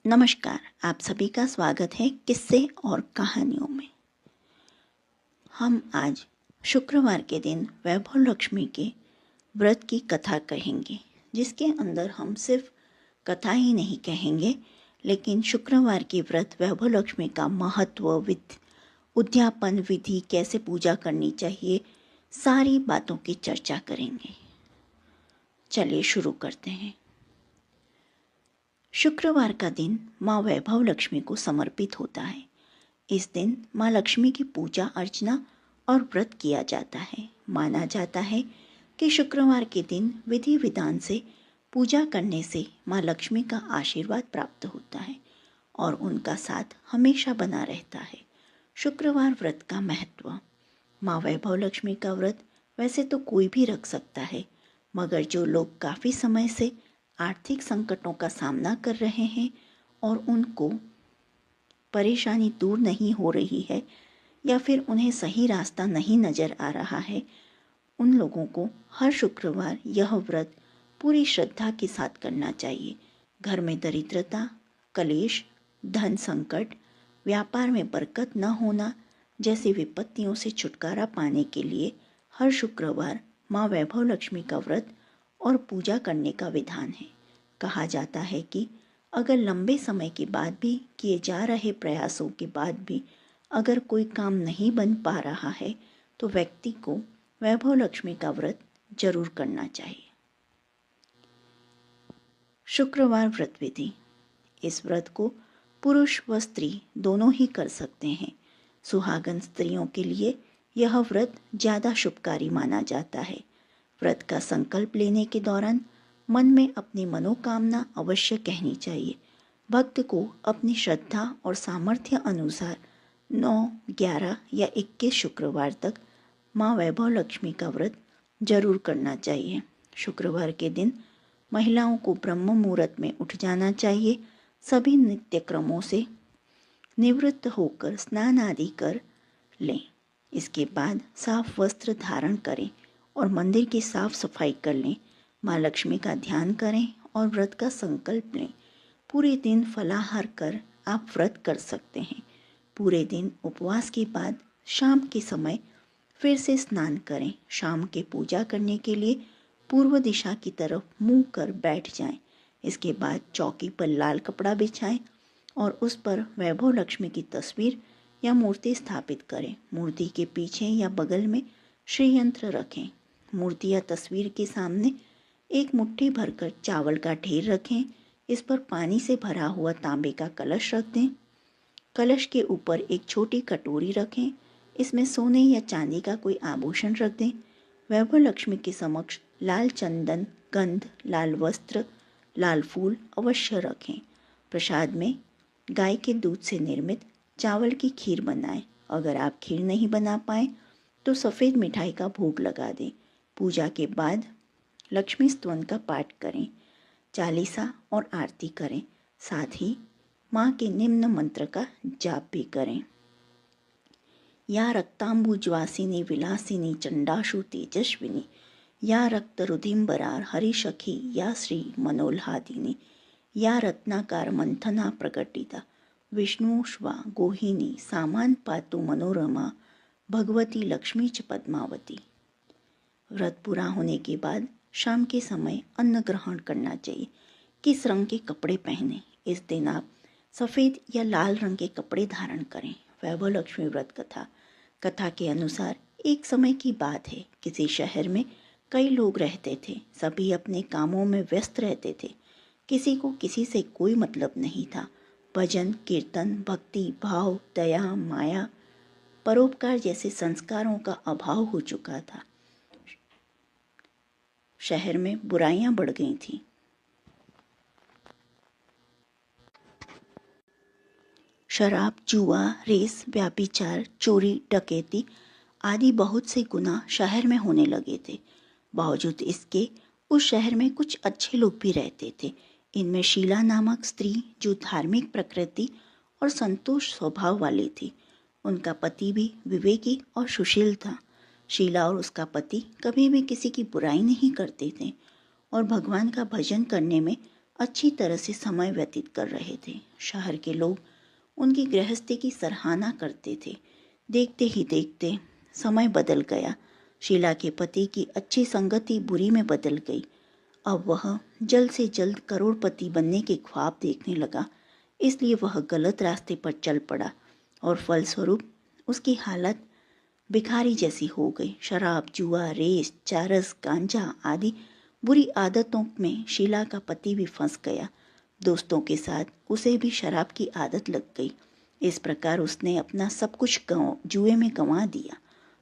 नमस्कार, आप सभी का स्वागत है किस्से और कहानियों में। हम आज शुक्रवार के दिन वैभव लक्ष्मी के व्रत की कथा कहेंगे, जिसके अंदर हम सिर्फ कथा ही नहीं कहेंगे, लेकिन शुक्रवार के व्रत वैभव लक्ष्मी का महत्व, उद्यापन विधि, कैसे पूजा करनी चाहिए, सारी बातों की चर्चा करेंगे। चलिए शुरू करते हैं। शुक्रवार का दिन माँ वैभव लक्ष्मी को समर्पित होता है। इस दिन माँ लक्ष्मी की पूजा अर्चना और व्रत किया जाता है। माना जाता है कि शुक्रवार के दिन विधि विधान से पूजा करने से माँ लक्ष्मी का आशीर्वाद प्राप्त होता है और उनका साथ हमेशा बना रहता है। शुक्रवार व्रत का महत्व। माँ वैभव लक्ष्मी का व्रत वैसे तो कोई भी रख सकता है, मगर जो लोग काफ़ी समय से आर्थिक संकटों का सामना कर रहे हैं और उनको परेशानी दूर नहीं हो रही है या फिर उन्हें सही रास्ता नहीं नज़र आ रहा है, उन लोगों को हर शुक्रवार यह व्रत पूरी श्रद्धा के साथ करना चाहिए। घर में दरिद्रता, कलेश, धन संकट, व्यापार में बरकत न होना जैसी विपत्तियों से छुटकारा पाने के लिए हर शुक्रवार माँ वैभव लक्ष्मी का व्रत और पूजा करने का विधान है। कहा जाता है कि अगर लंबे समय के बाद भी किए जा रहे प्रयासों के बाद भी अगर कोई काम नहीं बन पा रहा है तो व्यक्ति को वैभव लक्ष्मी का व्रत जरूर करना चाहिए। शुक्रवार व्रत विधि। इस व्रत को पुरुष व स्त्री दोनों ही कर सकते हैं। सुहागन स्त्रियों के लिए यह व्रत ज़्यादा शुभकारी माना जाता है। व्रत का संकल्प लेने के दौरान मन में अपनी मनोकामना अवश्य कहनी चाहिए। भक्त को अपनी श्रद्धा और सामर्थ्य अनुसार 9, 11 या 21 शुक्रवार तक माँ वैभव लक्ष्मी का व्रत जरूर करना चाहिए। शुक्रवार के दिन महिलाओं को ब्रह्म मुहूर्त में उठ जाना चाहिए। सभी नित्य क्रमों से निवृत्त होकर स्नान आदि कर लें। इसके बाद साफ वस्त्र धारण करें और मंदिर की साफ सफाई कर लें। माँ लक्ष्मी का ध्यान करें और व्रत का संकल्प लें। पूरे दिन फलाहार कर आप व्रत कर सकते हैं। पूरे दिन उपवास के बाद शाम के समय फिर से स्नान करें। शाम के पूजा करने के लिए पूर्व दिशा की तरफ मुंह कर बैठ जाएं। इसके बाद चौकी पर लाल कपड़ा बिछाएं और उस पर वैभव लक्ष्मी की तस्वीर या मूर्ति स्थापित करें। मूर्ति के पीछे या बगल में श्री यंत्र रखें। मूर्ति या तस्वीर के सामने एक मुट्ठी भरकर चावल का ढेर रखें। इस पर पानी से भरा हुआ तांबे का कलश रख दें। कलश के ऊपर एक छोटी कटोरी रखें। इसमें सोने या चांदी का कोई आभूषण रख दें। वैभव लक्ष्मी के समक्ष लाल चंदन, गंध, लाल वस्त्र, लाल फूल अवश्य रखें। प्रसाद में गाय के दूध से निर्मित चावल की खीर बनाएं। अगर आप खीर नहीं बना पाएं तो सफ़ेद मिठाई का भोग लगा दें। पूजा के बाद लक्ष्मी स्तवन का पाठ करें, चालीसा और आरती करें। साथ ही माँ के निम्न मंत्र का जाप भी करें। या रक्तांबुजवासिनी विलासिनी चंडाशु तेजस्विनी, या रक्तरुधिम्बरार हरिशखी, या श्री मनोल्हादिनी, या रत्नाकार मंथना प्रकटिता, विष्णुष्वा गोहिनी, सामान पातु मनोरमा, भगवती लक्ष्मी च पद्मावती। व्रत पूरा होने के बाद शाम के समय अन्न ग्रहण करना चाहिए। किस रंग के कपड़े पहने? इस दिन आप सफ़ेद या लाल रंग के कपड़े धारण करें। वैभव लक्ष्मी व्रत कथा। कथा के अनुसार एक समय की बात है, किसी शहर में कई लोग रहते थे। सभी अपने कामों में व्यस्त रहते थे। किसी को किसी से कोई मतलब नहीं था। भजन, कीर्तन, भक्ति भाव, दया, माया, परोपकार जैसे संस्कारों का अभाव हो चुका था। शहर में बुराइयां बढ़ गई थीं। शराब, जुआ, रेस, व्याभिचार, चोरी, डकैती आदि बहुत से गुनाह शहर में होने लगे थे। बावजूद इसके उस शहर में कुछ अच्छे लोग भी रहते थे। इनमें शीला नामक स्त्री जो धार्मिक प्रकृति और संतोष स्वभाव वाली थी। उनका पति भी विवेकी और सुशील था। शीला और उसका पति कभी भी किसी की बुराई नहीं करते थे और भगवान का भजन करने में अच्छी तरह से समय व्यतीत कर रहे थे। शहर के लोग उनकी गृहस्थी की सराहना करते थे। देखते ही देखते समय बदल गया। शीला के पति की अच्छी संगति बुरी में बदल गई। अब वह जल्द से जल्द करोड़पति बनने के ख्वाब देखने लगा, इसलिए वह गलत रास्ते पर चल पड़ा और फलस्वरूप उसकी हालत भिखारी जैसी हो गई। शराब, जुआ, रेस, चरस, गांजा आदि बुरी आदतों में शीला का पति भी फंस गया। दोस्तों के साथ उसे भी शराब की आदत लग गई। इस प्रकार उसने अपना सब कुछ जुए में गंवा दिया।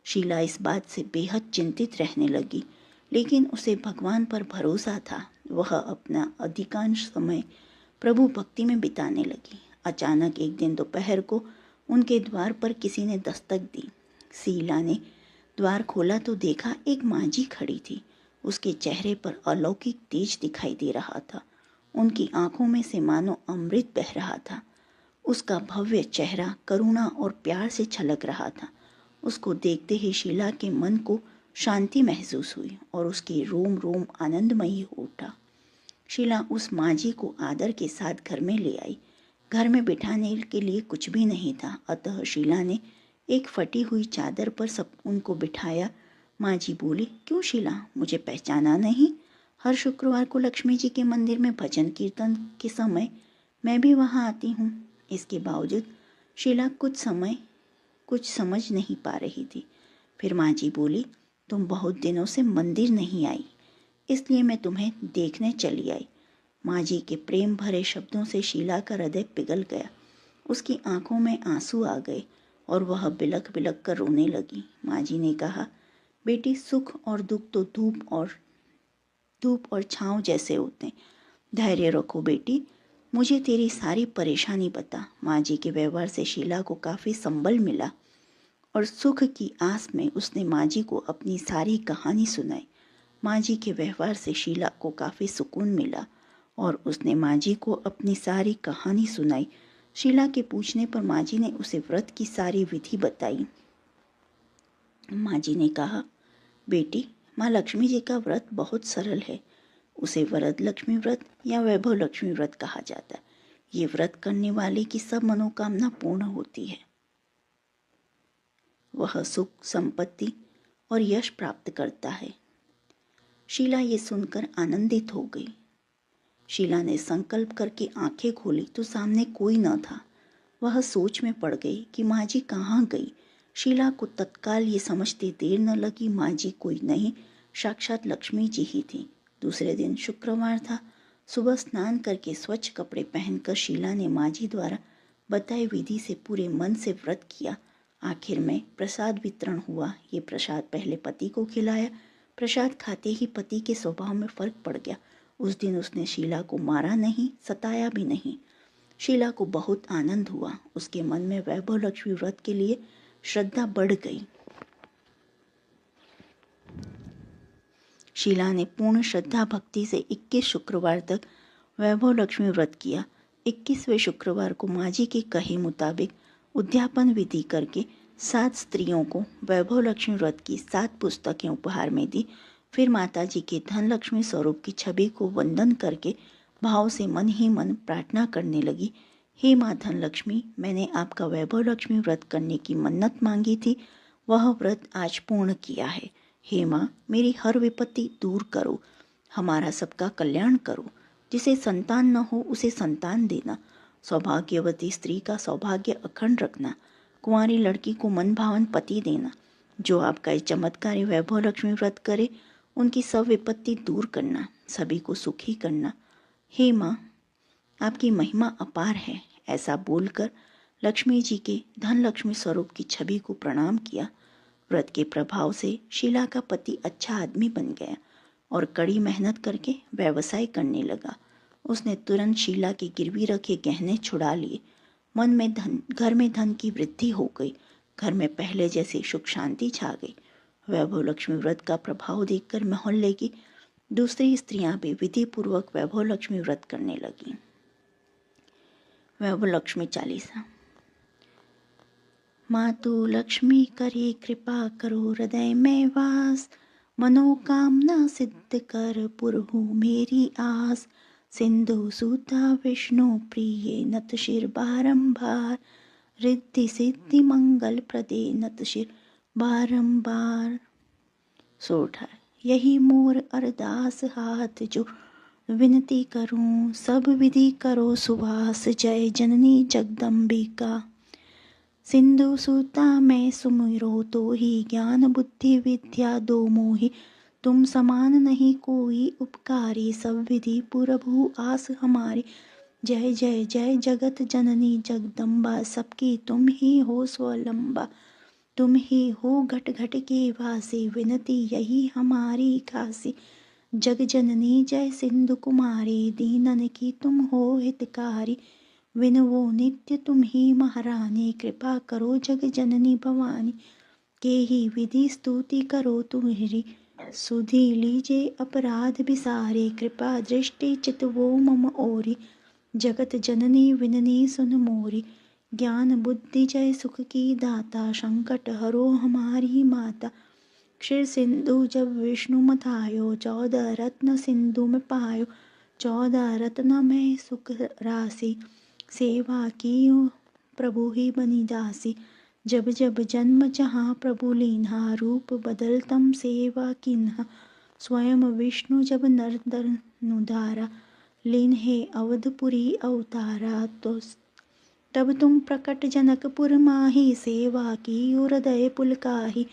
शीला इस बात से बेहद चिंतित रहने लगी, लेकिन उसे भगवान पर भरोसा था। वह अपना अधिकांश समय प्रभु भक्ति में बिताने लगी। अचानक एक दिन दोपहर को उनके द्वार पर किसी ने दस्तक दी। शीला ने द्वार खोला तो देखा एक मांझी खड़ी थी। उसके चेहरे पर अलौकिक तेज दिखाई दे रहा था। उनकी आंखों में से मानो अमृत बह रहा था। उसका भव्य चेहरा करुणा और प्यार से छलक रहा था। उसको देखते ही शीला के मन को शांति महसूस हुई और उसकी रोम रोम आनंदमयी हो उठा। शीला उस मांझी को आदर के साथ घर में ले आई। घर में बिठाने के लिए कुछ भी नहीं था, अतः शीला ने एक फटी हुई चादर पर सब उनको बिठाया। मांझी बोली, क्यों शीला, मुझे पहचाना नहीं? हर शुक्रवार को लक्ष्मी जी के मंदिर में भजन कीर्तन के समय मैं भी वहाँ आती हूँ। इसके बावजूद शीला कुछ समझ नहीं पा रही थी। फिर मांझी बोली, तुम बहुत दिनों से मंदिर नहीं आई, इसलिए मैं तुम्हें देखने चली आई। मांझी के प्रेम भरे शब्दों से शीला का हृदय पिघल गया। उसकी आंखों में आंसू आ गए और वह बिलख बिलख कर रोने लगी। मांझी ने कहा, बेटी, सुख और दुख तो धूप और छाँव जैसे होते हैं। धैर्य रखो बेटी, मुझे तेरी सारी परेशानी बता। मांझी के व्यवहार से शीला को काफ़ी संबल मिला और सुख की आस में उसने मांझी को अपनी सारी कहानी सुनाई। मांझी के व्यवहार से शीला को काफ़ी सुकून मिला और उसने मांझी को अपनी सारी कहानी सुनाई। शीला के पूछने पर मांझी ने उसे व्रत की सारी विधि बताई। मांझी ने कहा, बेटी, माँ लक्ष्मी जी का व्रत बहुत सरल है। उसे वरद लक्ष्मी व्रत या वैभव लक्ष्मी व्रत कहा जाता है। ये व्रत करने वाले की सब मनोकामना पूर्ण होती है। वह सुख, संपत्ति और यश प्राप्त करता है। शीला ये सुनकर आनंदित हो गई। शीला ने संकल्प करके आंखें खोली तो सामने कोई न था। वह सोच में पड़ गई कि मांझी कहाँ गई। शीला को तत्काल ये समझते देर न लगी, मांझी कोई नहीं, साक्षात लक्ष्मी जी ही थी। दूसरे दिन शुक्रवार था। सुबह स्नान करके स्वच्छ कपड़े पहनकर शीला ने मांझी द्वारा बताई विधि से पूरे मन से व्रत किया। आखिर में प्रसाद वितरण हुआ। ये प्रसाद पहले पति को खिलाया। प्रसाद खाते ही पति के स्वभाव में फर्क पड़ गया। उस दिन उसने शीला को मारा नहीं, सताया भी नहीं। शीला को बहुत आनंद हुआ। उसके मन में वैभव लक्ष्मी व्रत के लिए श्रद्धा बढ़ गई। शीला ने पूर्ण श्रद्धा भक्ति से 21 शुक्रवार तक वैभव लक्ष्मी व्रत किया। 21वें शुक्रवार को मांझी के कहे मुताबिक उद्यापन विधि करके 7 स्त्रियों को वैभव लक्ष्मी व्रत की 7 पुस्तकें उपहार में दी। फिर माता जी के धन लक्ष्मी स्वरूप की छवि को वंदन करके भाव से मन ही मन प्रार्थना करने लगी, हे माँ धन लक्ष्मी, मैंने आपका वैभव लक्ष्मी व्रत करने की मन्नत मांगी थी, वह व्रत आज पूर्ण किया है। हे माँ, मेरी हर विपत्ति दूर करो, हमारा सबका कल्याण करो। जिसे संतान न हो उसे संतान देना, सौभाग्यवती स्त्री का सौभाग्य अखंड रखना, कुंवारी लड़की को मन भावन पति देना। जो आपका इस चमत्कारी वैभव लक्ष्मी व्रत करे उनकी सब विपत्ति दूर करना, सभी को सुखी करना। हे माँ, आपकी महिमा अपार है। ऐसा बोलकर लक्ष्मी जी के धन लक्ष्मी स्वरूप की छवि को प्रणाम किया। व्रत के प्रभाव से शीला का पति अच्छा आदमी बन गया और कड़ी मेहनत करके व्यवसाय करने लगा। उसने तुरंत शीला के गिरवी रखे गहने छुड़ा लिए। घर में धन की वृद्धि हो गई। घर में पहले जैसी सुख शांति छा गई। वैभव लक्ष्मी व्रत का प्रभाव देखकर मोहल्ले की दूसरी स्त्रियां भी विधि पूर्वक वैभव लक्ष्मी व्रत करने लगी। वैभव लक्ष्मी चालीसा। मातु लक्ष्मी करे कृपा करो हृदय में वास, मनोकामना सिद्ध कर पुरहु मेरी आस। सिंधु सूता विष्णु प्रिये नत शिर बारंबार, रिद्धि सिद्धि मंगल प्रदे नत शिर बारंबार। सोरठा। यही मोर अरदास हाथ जो विनती करूं, सब विधि करो सुवास, जय जननी जगदम्बिका। सिंधु सूता मैं सुमिरो तो ही, ज्ञान बुद्धि विद्या दो मोहि, तुम समान नहीं कोई उपकारी, सब विधि पुरभु आस हमारी। जय जय जय जगत जननी जगदम्बा, सबकी तुम ही हो स्वलंबा, तुम ही हो घट घट के वासी, विनती यही हमारी खासी। जग जननी जय सिंधु कुमारी, दीनन की तुम हो हितकारी, विनवो नित्य तुम ही महारानी, कृपा करो जग जननी भवानी। के ही विधि स्तुति करो तुम्हारी, सुधि लीजे अपराध बिसारे, कृपा दृष्टि चितवो मम ओरी। जगत जननी विननी सुन मोरी, ज्ञान बुद्धि जय सुख की दाता, संकट हरो हमारी माता। क्षीर सिंधु जब विष्णु मथायो, 14 रत्न सिंधु में पायो, 14 रत्न में सुख राशि, सेवा की प्रभु ही बनी दासी। जब जब जन्म जहाँ प्रभु लीन्हा, रूप बदल तम सेवा किन्हा, स्वयं विष्णु जब नर नुधारा, लीन्हे अवधपुरी अवतारा। तो तब तुम प्रकट जनकपुर माही, सेवा की हृदय पुलकाही,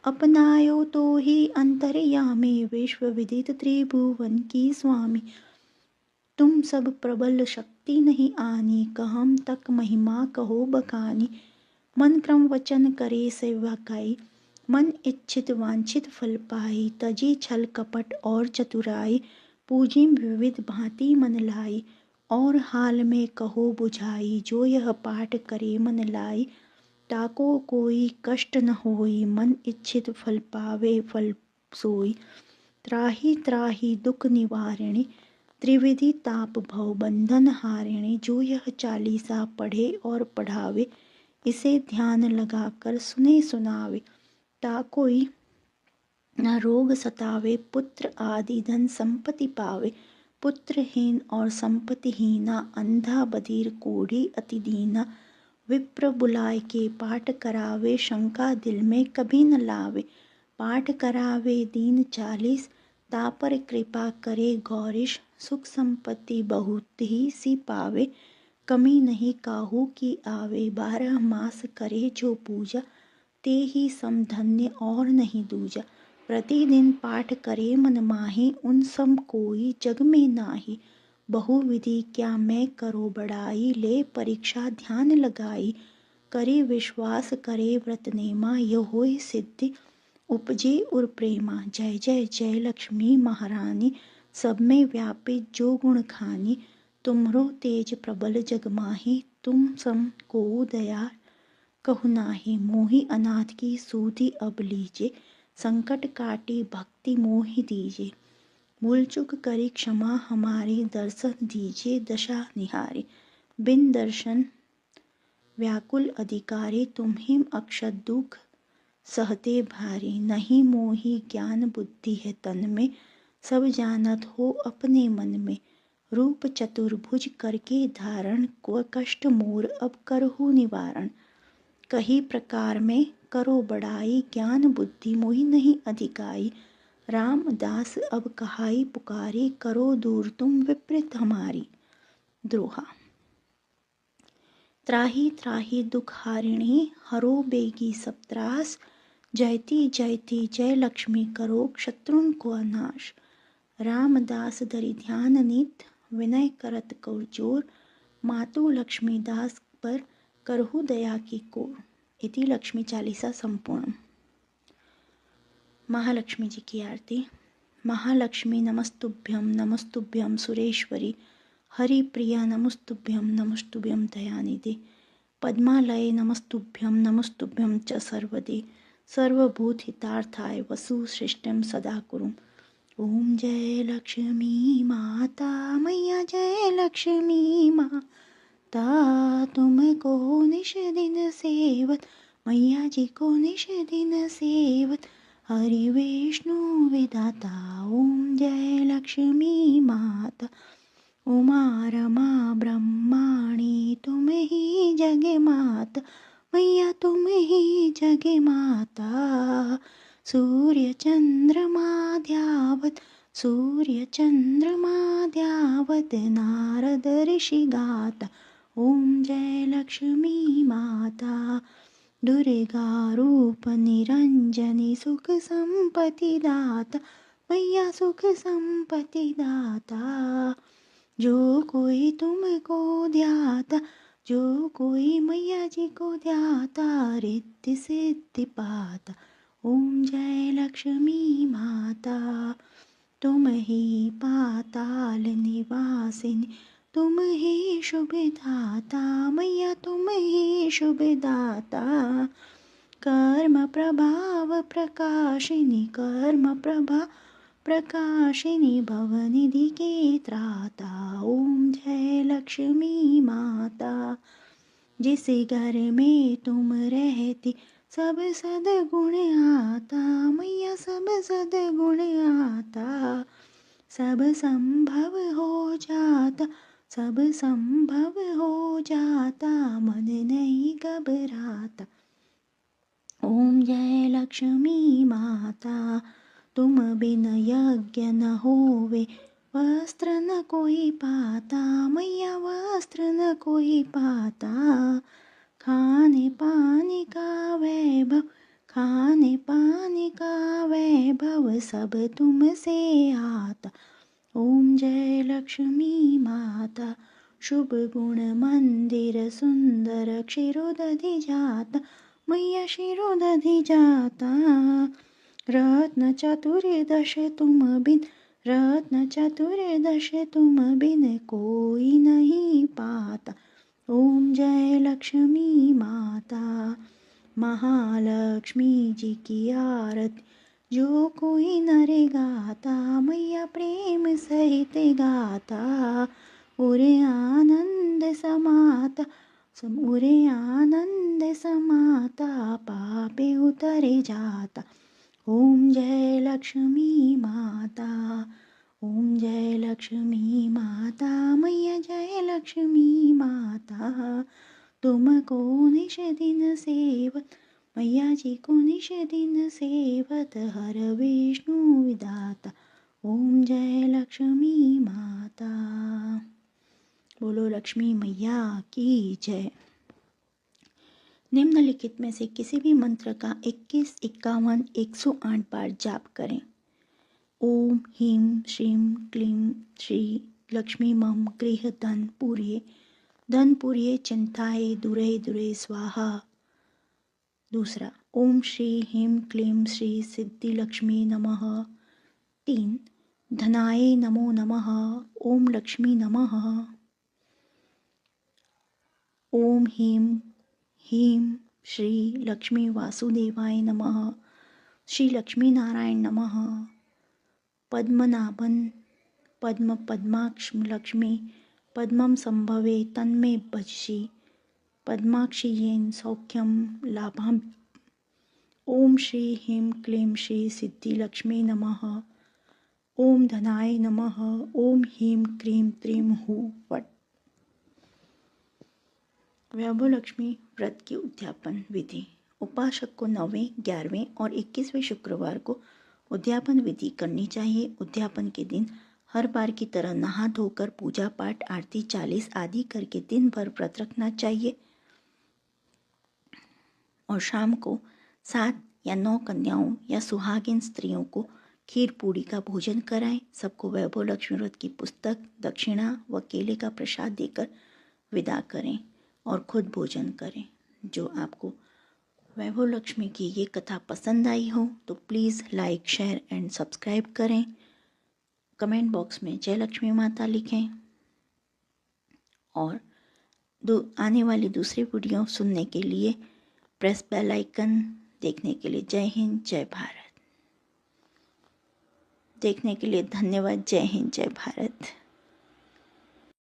अपनायो तो ही अंतर्यामी, विश्व विदित त्रिभुवन की स्वामी। तुम सब प्रबल शक्ति नहीं आनी, कहम तक महिमा कहो बखानी। मन क्रम वचन करे सेवकाई, मन इच्छित वांछित फल पाई, तजी छल कपट और चतुराई, पूजी विविध भांति मन लाई। और हाल में कहो बुझाई, जो यह पाठ करे मन लाई, ताको कोई कष्ट न होई, मन इच्छित फल पावे फल सोई। त्राहि त्राहि दुख निवारिणी, त्रिविधि ताप भव बंधन हारिणी। जो यह चालीसा पढ़े और पढ़ावे, इसे ध्यान लगाकर सुने सुनावे, ताकोई न रोग सतावे, पुत्र आदि धन संपत्ति पावे। पुत्रहीन और संपत्तिहीना, अंधा बधिर कोढ़ी अति दीना, विप्र बुलाए के पाठ करावे, शंका दिल में कभी न लावे। पाठ करावे दीन 40, तापर कृपा करे गौरीश, सुख संपत्ति बहुत ही सी पावे, कमी नहीं काहू की आवे। 12 मास करे जो पूजा, ते ही समधन्य और नहीं दूजा। प्रतिदिन पाठ करे मन माही, उन सम कोई जग में नाही। बहुविधि क्या मैं करो बड़ाई, ले परीक्षा ध्यान लगाई। करे विश्वास करे व्रत नेमा, यह होय सिद्धि उपजे उर प्रेमा। जय जय जय लक्ष्मी महारानी, सब में व्यापित जो गुण खानी। तुमरो तेज प्रबल जग माही, तुम सम को दया कहु नाही। मोहि अनाथ की सूधि अब लीजे, संकट काटी भक्ति मोहि दीजे। भूल चूक करी क्षमा हमारी, दर्शन दीजिए दशा निहारी। बिन दर्शन व्याकुल अधिकारी, तुम्हिम अक्षत दुख सहते भारी। नहीं मोहि ज्ञान बुद्धि है तन में, सब जानत हो अपने मन में। रूप चतुर्भुज करके धारण, को कष्ट मोर अब करहु निवारण। कही प्रकार में करो बड़ाई, ज्ञान बुद्धि मोहि नहीं अधिकाई। रामदास अब कहाई पुकारी, करो दूर तुम विपरीत हमारी। द्रोहा। त्राहि त्राहि दुख हारिणी, हरो बेगी सब त्रास। जयति जयति जय लक्ष्मी, करो शत्रुन को नाश। रामदास धरि ध्यान नित, विनय करत कर जोर। मातु लक्ष्मी दास पर करहु दया की कोर। इति लक्ष्मी चालीसा संपूर्ण। महालक्ष्मी जी की आरती। महालक्ष्मी नमस्तुभ्यं नमस्तुभ्यं सुरेश्वरी, हरिप्रिया नमस्तुभ्यं नमस्तुभ्यं दयानिधे। पद्मालये नमस्तुभ्यं नमस्तुभ्यं च सर्वदे, सर्वभूतहितार्थाय वसुश्रेष्ठं सदा कुरु। ओम जय लक्ष्मी माता मैया, जय लक्ष्मी माता, तुमको निश दिन सेवत, मैया जी को निश दिन सेवत, हरि विष्णु विधाता। ओम जय लक्ष्मी माता। उमा रमा ब्रह्माणी तुम ही जग माता, मैया तुम ही जग माता। सूर्य चंद्रमा ध्यावत, सूर्य चंद्रमा ध्यावत, नारद ऋषि गाता, ओम जय लक्ष्मी माता। दुर्गा रूप निरंजनी सुख संपत्ति दाता, मैया सुख संपत्ति दाता। जो कोई तुमको ध्याता, जो कोई मैया जी को ध्याता, रिद्धि सिद्धि पाता, ओम जय लक्ष्मी माता। तुम ही पाताल निवासिनी, तुम ही शुभ दाता, मैया तुम ही शुभ दाता। कर्म प्रभाव प्रकाशिनी, कर्म प्रभाव प्रकाशिनी, भवनिधि की त्राता, ओम जय लक्ष्मी माता। जिस घर में तुम रहती सब सद्गुण आता, मैया सब सद्गुण आता। सब संभव हो जाता, सब संभव हो जाता, मन नहीं घबराता, ओम जय लक्ष्मी माता। तुम बिन यज्ञ न होवे, वस्त्र न कोई पाता, मैया वस्त्र न कोई पाता। खाने पानी का वैभव, खाने पानी का वैभव, सब तुमसे आता, ओम जय लक्ष्मी माता। शुभ गुण मंदिर सुंदर, क्षीरोदधि जाता, मैया क्षीरोदधि जाता। रत्न चतुर्दश तुम बिन, रत्न चतुर्दश तुम बिन, कोई नहीं पाता, ओम जय लक्ष्मी माता। महालक्ष्मी जी की आरती जो कोई नर गाता, मैया प्रेम सहित गाता, उरे आनंद समाता, उरे आनंद समाता, पापे उतरे जाता, ओम जय लक्ष्मी माता। ओम जय लक्ष्मी माता, मैया जय लक्ष्मी माता। तुमको निश दिन सेवत, मैया जी को निश दिन सेवत, हर विष्णु विदाता, ओम जय लक्ष्मी माता। बोलो लक्ष्मी मैया की जय। निम्नलिखित में से किसी भी मंत्र का 21, 51, 108 बार जाप करें। ओम ह्रीं श्रीं क्लीं श्री लक्ष्मी मम गृह धन पूर्ये चिंताये दुरे दुरे स्वाहा। दूसरा, ओम श्री ह्रीं क्लीं श्री सिद्धि लक्ष्मी नमः। 3, धनाय नमो नमः, ओम लक्ष्मी नमः। ओम ह्रीं श्री लक्ष्मी वासुदेवाय नमः, श्री लक्ष्मी नारायण नमः। पद्मनाभन पद्म पद्माक्ष लक्ष्मी पद्मं संभवे तन्मे भजसि, पद्माक्षी येन सौख्यम लाभम। ओम श्री ह्रीं क्लीं श्री सिद्धि लक्ष्मी नमः। ओम धनाय नमः, ओम ह्रीं क्लीं त्रीं हूं फट। वैभव लक्ष्मी व्रत की उद्यापन विधि। उपासक को 9वें, 11वें और 21वें शुक्रवार को उद्यापन विधि करनी चाहिए। उद्यापन के दिन हर बार की तरह नहा धोकर पूजा पाठ, आरती 40 आदि करके दिन भर व्रत रखना चाहिए और शाम को 7 या 9 कन्याओं या सुहागिन स्त्रियों को खीर पूड़ी का भोजन कराएं। सबको वैभव लक्ष्मी व्रत की पुस्तक, दक्षिणा व केले का प्रसाद देकर विदा करें और खुद भोजन करें। जो आपको वैभव लक्ष्मी की ये कथा पसंद आई हो तो please like, share and subscribe करें। कमेंट बॉक्स में जय लक्ष्मी माता लिखें और आने वाली दूसरी वीडियो सुनने के लिए प्रेस बेल आइकन। देखने के लिए जय हिंद, जय भारत। देखने के लिए धन्यवाद। जय हिंद, जय भारत।